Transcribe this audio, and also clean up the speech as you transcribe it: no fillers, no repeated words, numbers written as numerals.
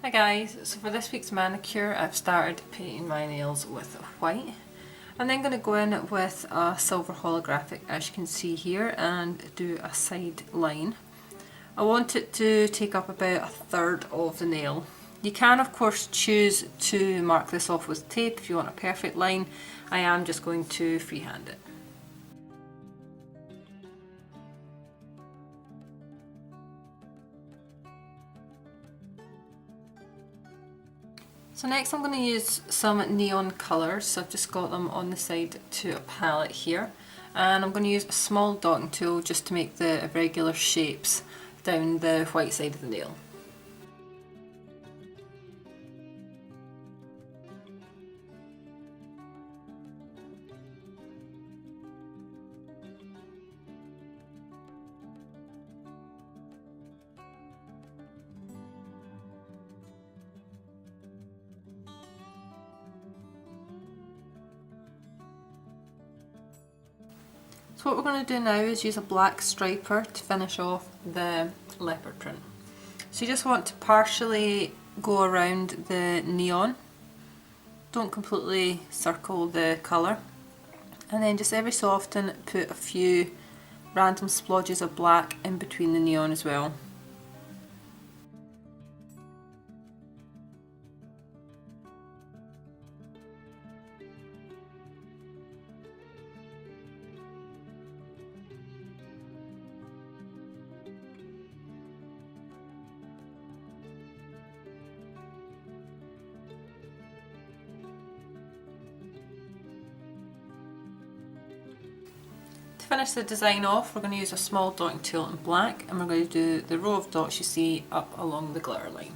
Hi guys, so for this week's manicure I've started painting my nails with white. I'm then going to go in with a silver holographic, as you can see here, and do a side line. I want it to take up about a third of the nail. You can of course choose to mark this off with tape if you want a perfect line. I am just going to freehand it. So next I'm going to use some neon colours, so I've just got them on the side to a palette here, and I'm going to use a small dotting tool just to make the irregular shapes down the white side of the nail. So what we're going to do now is use a black striper to finish off the leopard print. So you just want to partially go around the neon, don't completely circle the colour, and then just every so often put a few random splodges of black in between the neon as well. To finish the design off, we're going to use a small dotting tool in black, and we're going to do the row of dots you see up along the glitter line.